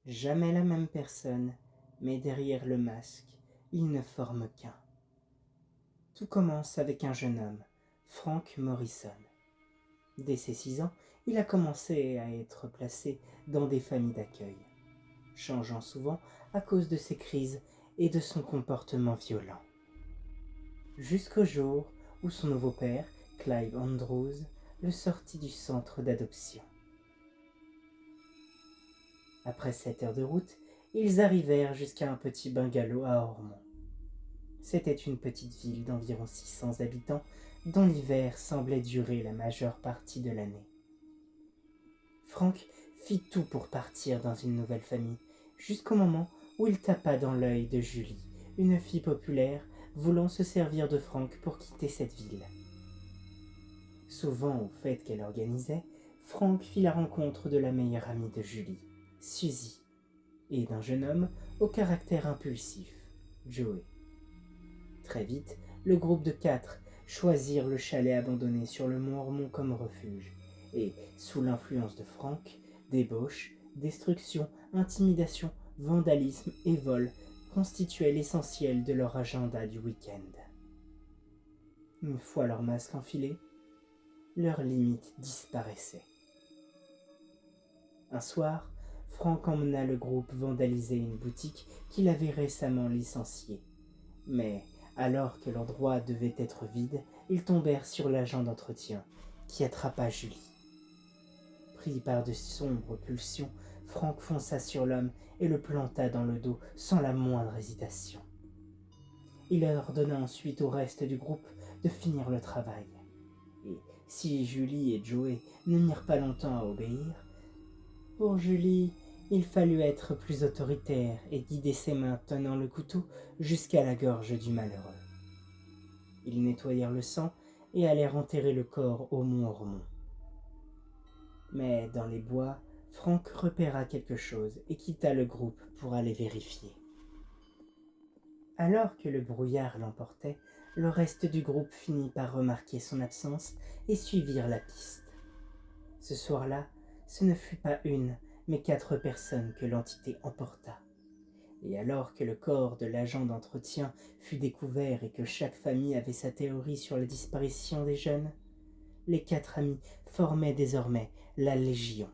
Jamais la même personne, mais derrière le masque, ils ne forment qu'un. Tout commence avec un jeune homme, Frank Morrison. Dès ses 6 ans, il a commencé à être placé dans des familles d'accueil, changeant souvent à cause de ses crises et de son comportement violent. Jusqu'au jour où son nouveau père, Clive Andrews, le sortit du centre d'adoption. Après 7 heures de route, ils arrivèrent jusqu'à un petit bungalow à Ormond. C'était une petite ville d'environ 600 habitants dont l'hiver semblait durer la majeure partie de l'année. Frank fit tout pour partir dans une nouvelle famille, jusqu'au moment où il tapa dans l'œil de Julie, une fille populaire voulant se servir de Frank pour quitter cette ville. Souvent aux fêtes qu'elle organisait, Frank fit la rencontre de la meilleure amie de Julie, Suzy, et d'un jeune homme au caractère impulsif, Joey. Très vite, le groupe de 4 choisirent le chalet abandonné sur le mont Ormond comme refuge, et, sous l'influence de Frank, débauche, destruction, intimidation, vandalisme et vol constituaient l'essentiel de leur agenda du week-end. Une fois leur masque enfilé, leurs limites disparaissaient. Un soir, Frank emmena le groupe vandaliser une boutique qu'il avait récemment licenciée. Mais, alors que l'endroit devait être vide, ils tombèrent sur l'agent d'entretien, qui attrapa Julie. Pris par de sombres pulsions, Frank fonça sur l'homme et le planta dans le dos sans la moindre hésitation. Il ordonna ensuite au reste du groupe de finir le travail. Et si Julie et Joey ne mirent pas longtemps à obéir, pour Julie, il fallut être plus autoritaire et guider ses mains tenant le couteau jusqu'à la gorge du malheureux. Ils nettoyèrent le sang et allèrent enterrer le corps au mont Ormond. Mais dans les bois, Frank repéra quelque chose et quitta le groupe pour aller vérifier. Alors que le brouillard l'emportait, le reste du groupe finit par remarquer son absence et suivirent la piste. Ce soir-là, ce ne fut pas une, mais 4 personnes que l'entité emporta. Et alors que le corps de l'agent d'entretien fut découvert et que chaque famille avait sa théorie sur la disparition des jeunes, les 4 amis formaient désormais la Légion,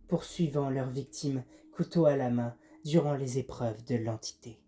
poursuivant leurs victimes couteau à la main durant les épreuves de l'entité.